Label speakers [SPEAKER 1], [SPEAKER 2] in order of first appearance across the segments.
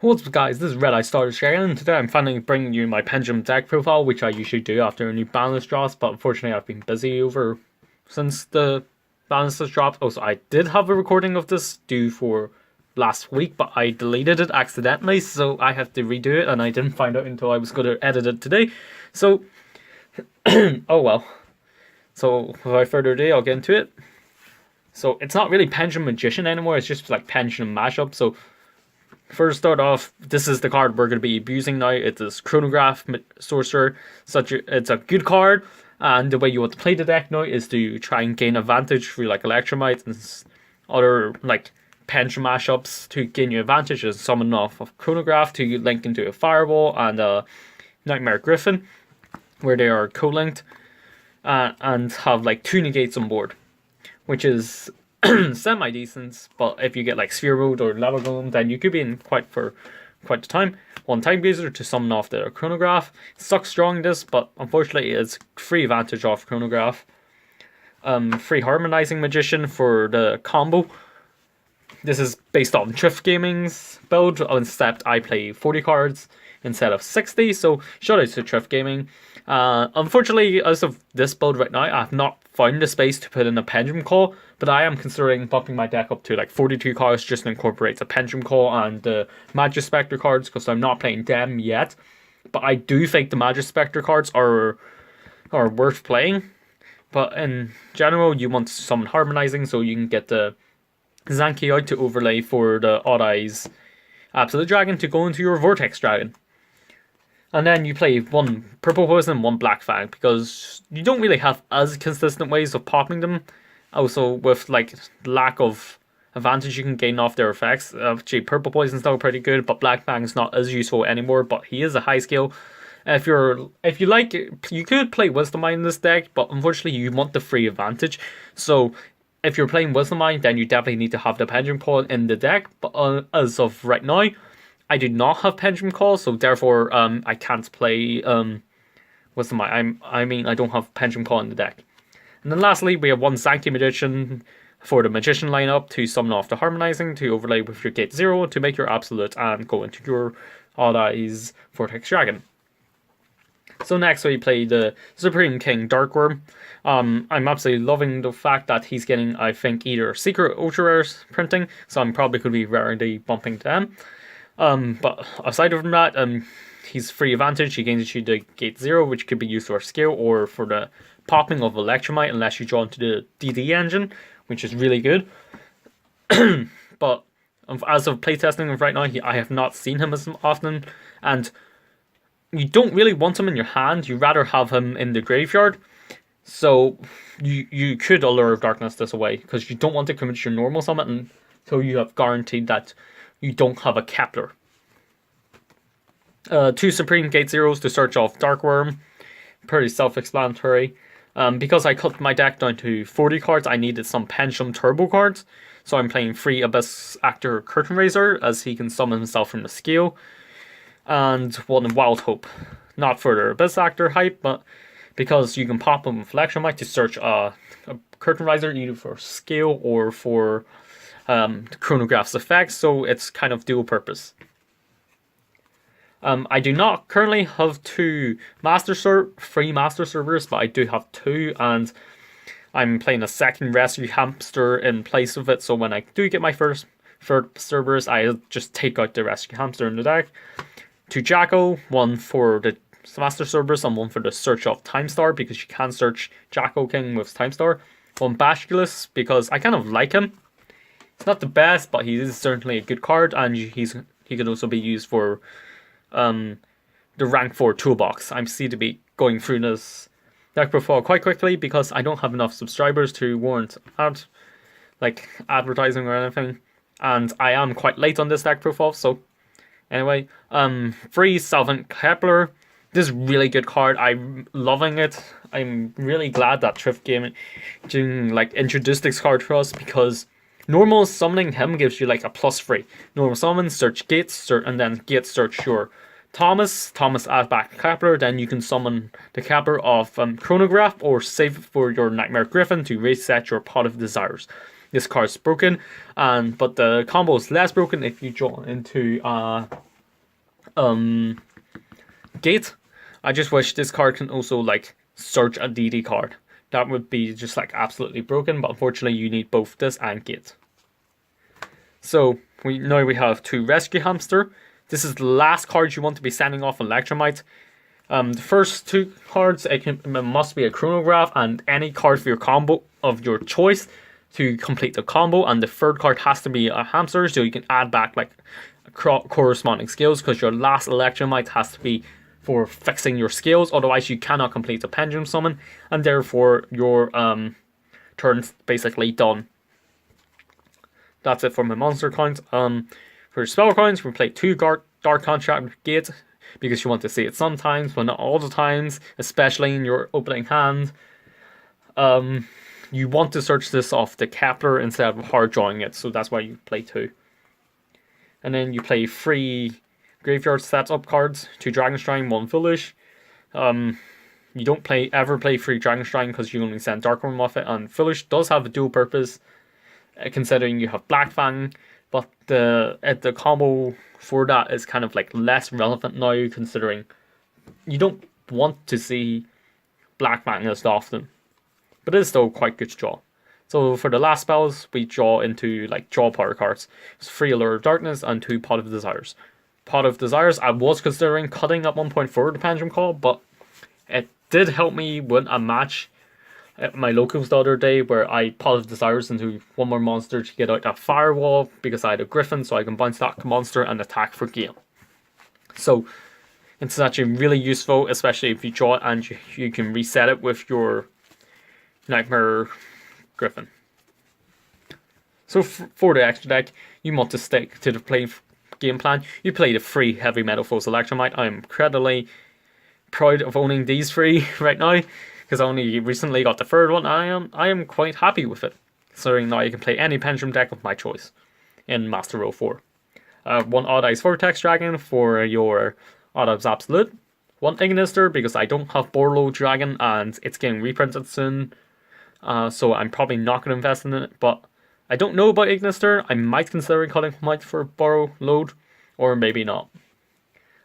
[SPEAKER 1] What's up guys, this is Red Eye Starter Dragon, and today I'm finally bringing you my Pendulum deck profile, which I usually do after a new balance drops, but unfortunately I've been busy since the balance has dropped. Also, I did have a recording of this due for last week, but I deleted it accidentally, so I have to redo it, and I didn't find out until I was going to edit it today. So, oh well. So, without further ado, I'll get into it. So, it's not really Pendulum Magician anymore, it's just like Pendulum Mashup, so first start off, this is the card we're going to be abusing now. It is Chronograph Sorcerer. It's a good card, and the way you want to play the deck now is to try and gain advantage through like Electromite and other like Pendulum mashups to gain you advantage, and summon off of Chronograph to link into a Fireball and a Nightmare Griffin, where they are co-linked, and have like 2 negates on board, which is semi-decent, but if you get like Sphere Mode or Lava Golem, then you could be in quite the time. One Time Gazer to summon off the Chronograph. Sucks drawing this, but unfortunately it's free advantage off Chronograph. Free Harmonizing Magician for the combo. This is based on Thrift Gaming's build, except I play 40 cards instead of 60, so shout out to Thrift Gaming. Unfortunately, as of this build right now, I have not found the space to put in a Pendulum Call, but I am considering bumping my deck up to like 42 cards just to incorporate a Pendulum Call and the Magic Spectre cards, because I'm not playing them yet. But I do think the Magic Spectre cards are worth playing. But in general, you want some harmonizing so you can get the Zanki out to overlay for the Odd Eyes Absolute Dragon to go into your Vortex Dragon. And then you play 1 Purple Poison and 1 Black Fang, because you don't really have as consistent ways of popping them. Also, with like lack of advantage you can gain off their effects. Actually, Purple Poison is still pretty good, but Black Fang is not as useful anymore, but he is a high skill. If you like, you could play Wisdom Mine in this deck, but unfortunately you want the free advantage. So if you're playing Wisdom Mine, then you definitely need to have the Pendulum Call in the deck. But as of right now, I do not have Pendulum Call, so therefore I can't play Wisdom Mine. I mean, I don't have Pendulum Call in the deck. And then lastly, we have 1 Zanki Magician for the Magician lineup to summon off the Harmonizing to overlay with your Gate 0 to make your Absolute and go into your Odd Eyes Vortex Dragon. So next we play the Supreme King Darkworm. I'm absolutely loving the fact that he's getting, I think, either Secret Ultra Rares printing, so I'm probably going to be rarely bumping them. But aside from that, he's free advantage. He gains you the Gate 0, which could be used for skill or for the popping of Electromite, unless you draw into the DD engine, which is really good. But as of playtesting of right now, I have not seen him as often, and you don't really want him in your hand. You'd rather have him in the graveyard. So you could Allure of Darkness this away, because you don't want to commit your normal summon until you have guaranteed that you don't have a Kepler. 2 Supreme Gate Zeros to search off Darkworm. Pretty self-explanatory. Because I cut my deck down to 40 cards, I needed some Pendulum Turbo cards. So I'm playing 3 Abyss Actor Curtain Raiser, as he can summon himself from the scale. And 1 Wild Hope. Not for the Abyss Actor hype, but because you can pop him with Electromite to search a Curtain Raiser, either for scale or for Chronograph's effects, so it's kind of dual purpose. I do not currently have 2 free master servers, but I do have 2, and I'm playing a 2nd Rescue Hamster in place of it, so when I do get my first servers, I just take out the Rescue Hamster in the deck. 2 Jacko, 1 for the master servers and 1 for the search of Time Star, because you can search Jacko King with Time Star. 1 Basculus, because I kind of like him. It's not the best, but he is certainly a good card, and he can also be used for the rank 4 toolbox. I'm to be going through this deck profile quite quickly because I don't have enough subscribers to warrant advertising or anything, and I am quite late on this deck profile. So anyway, free Solvent Kepler. This is a really good card. I'm loving it. I'm really glad that Thrift Gaming introduced this card to us, because normal summoning him gives you like a +3. Normal summon, search Gates, and then Gate search your Thomas add back Kepler, then you can summon the Kepler of Chronograph or save it for your Nightmare Griffin to reset your Pot of Desires. This card's broken, but the combo is less broken if you draw into Gate. I just wish this card can also like search a DD card. That would be just like absolutely broken, but unfortunately you need both this and Gate. So we have 2 Rescue Hamster. This is the last card you want to be sending off Electromite. The first 2 cards, it must be a chronograph and any card for your combo of your choice to complete the combo, and the third card has to be a hamster, so you can add back like corresponding skills, because your last Electromite has to be for fixing your skills, otherwise you cannot complete the Pendulum summon, and therefore your turn's basically done. That's it for my monster coins. For spell coins, we play 2 Dark Contract Gate, because you want to see it sometimes, but not all the times, especially in your opening hand. You want to search this off the Kepler instead of hard drawing it, so that's why you play 2. And then you play 3 Graveyard Setup cards, 2 Dragonstrine, 1 Foolish. You don't ever play 3 Dragonstrine because you only send Dark Worm off it, and Foolish does have a dual purpose, considering you have Black Fang, but the combo for that is kind of like less relevant now, considering you don't want to see Black Fang as often. But it is still quite good to draw. So for the last spells, we draw into like draw power cards. It's 3 Allure of Darkness and 2 Pot of Desires. Pot of Desires, I was considering cutting at one point for the Pendulum Call, but it did help me win a match at my locals the other day where I Pot of Desires into 1 more monster to get out that Firewall because I had a Griffin, so I can bounce that monster and attack for game. So it's actually really useful, especially if you draw it and you can reset it with your Nightmare Griffin. So for the extra deck, you want to stick to the game plan. You play the 3 Heavy Metal Foes Electromite. I'm incredibly proud of owning these 3 right now, because I only recently got the 3rd one. I am quite happy with it, considering now you can play any Pendulum deck of my choice in Master Row 4. 1 Odd Eyes Vortex Dragon for your Odd Eyes Absolute. 1 Ignister, because I don't have Borlow Dragon and it's getting reprinted soon. So I'm probably not going to invest in it, but I don't know about Ignister. I might consider cutting from it for Borrow Load, or maybe not.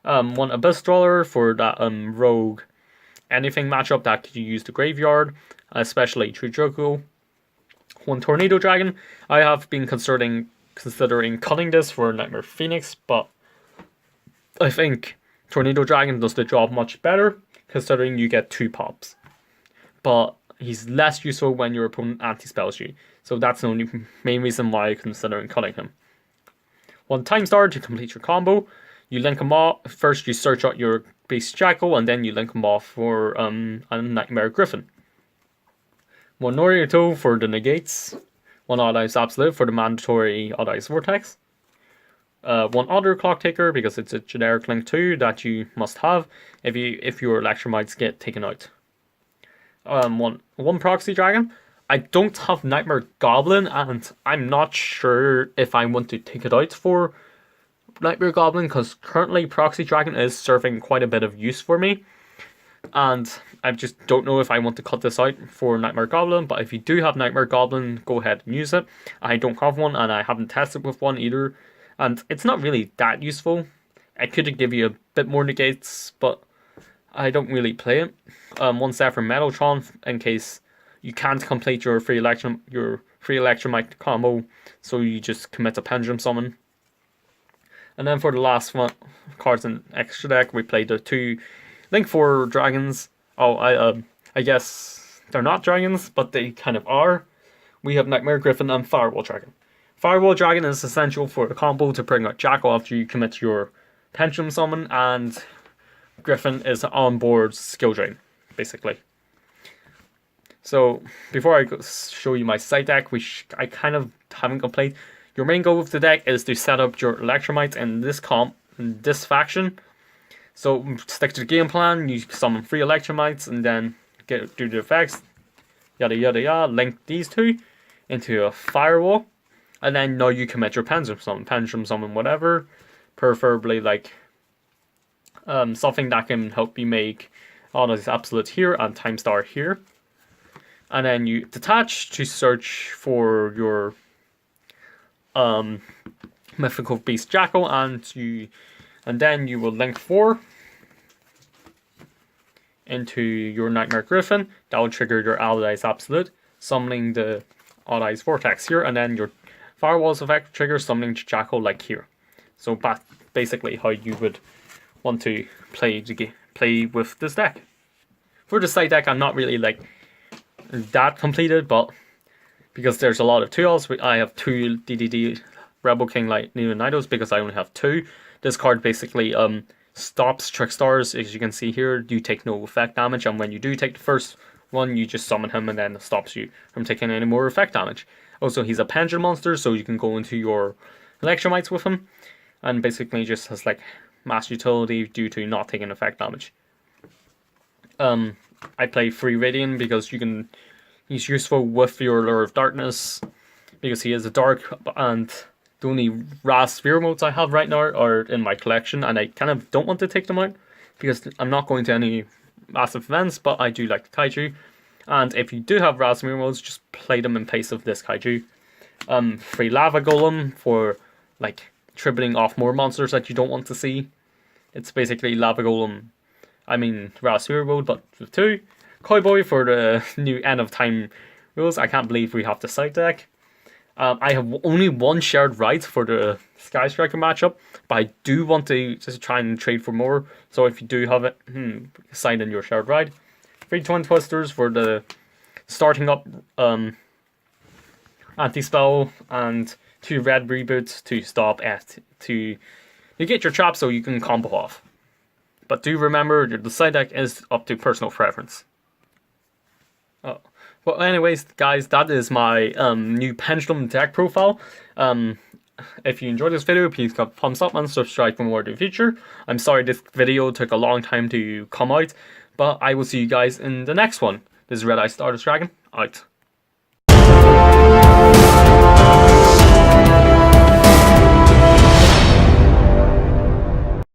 [SPEAKER 1] 1 Abyss Dweller for that rogue anything matchup that could use the graveyard, especially Yugioh. 1 Tornado Dragon. I have been considering cutting this for Nightmare Phoenix, but I think Tornado Dragon does the job much better, considering you get 2 pops. But he's less useful when your opponent anti-spells you, so that's the only main reason why I'm considering cutting him. 1 Time Star to complete your combo. You link them off. First you search out your Beast Jackal, and then you link them off for a Nightmare Griffin. 1 Norito for the negates. 1 Odd Eyes Absolute for the mandatory Odd Eyes Vortex. 1 Other Clock Taker, because it's a generic link 2 that you must have if your Electromites get taken out. 1 Proxy Dragon. I don't have Nightmare Goblin, and I'm not sure if I want to take it out for Nightmare Goblin, because currently Proxy Dragon is serving quite a bit of use for me, and I just don't know if I want to cut this out for Nightmare Goblin. But if you do have Nightmare Goblin, go ahead and use it. I don't have one, and I haven't tested with one either, and it's not really that useful. It could give you a bit more negates, but I don't really play it. 1 Zephyr Metaltron in case you can't complete your free Electromite combo, so you just commit a Pendulum Summon. And then for the last one, cards in extra deck, we played the 2 Link 4 dragons. Oh, I guess they're not dragons, but they kind of are. We have Nightmare Griffin and Firewall Dragon. Firewall Dragon is essential for the combo to bring out Jackal after you commit your Pendulum Summon, and Griffin is on-board skill drain, basically. So before I show you my side deck, I kind of haven't completed. Your main goal of the deck is to set up your Electromites in this faction. So stick to the game plan. You summon 3 Electromites and then do the effects, yada yada yada. Link these 2 into a Firewall, and then now you commit your Pendulum Summon, whatever, preferably like something that can help you make all these absolutes here and Time Star here. And then you detach to search for your Mythical Beast Jackal, and you And then you will link 4 into your Nightmare Griffin. That will trigger your Allies Absolute, summoning the Allies Vortex here, and then your Firewalls effect triggers summoning Jackal like here. So that's basically how you would want to play with this deck. For the side deck, I'm not really like that completed, but because there's a lot of 2Ls, I have 2 DDD Rebel King Leonidos because I only have 2. This card basically stops Trickstars. As you can see here, you take no effect damage, and when you do take the first one, you just summon him, and then it stops you from taking any more effect damage. Also, he's a Pendulum monster, so you can go into your Electromites with him, and basically just has like mass utility due to not taking effect damage. I play Free Radiant because he's useful with your Lure of Darkness, because he is a dark, and the only Ras Sphere modes I have right now are in my collection, and I kind of don't want to take them out because I'm not going to any massive events, but I do like the Kaiju. And if you do have Ras Sphere modes, just play them in place of this Kaiju. Free Lava Golem for like tripling off more monsters that you don't want to see. It's basically Lava Golem, Ras Sphere mode, but with 2. Cowboy for the new End of Time rules. I can't believe we have the side deck. I have only 1 shared ride for the Sky Striker matchup, but I do want to just try and trade for more. So if you do have it, sign in your shared ride. 3 Twin Twisters for the starting up anti-spell, and 2 red reboots to stop to get your trap so you can combo off. But do remember, the side deck is up to personal preference. Well, anyways, guys, that is my new Pendulum deck profile. If you enjoyed this video, please give a thumbs up and subscribe for more in the future. I'm sorry this video took a long time to come out, but I will see you guys in the next one. This is Red Eye Stardust Dragon, out.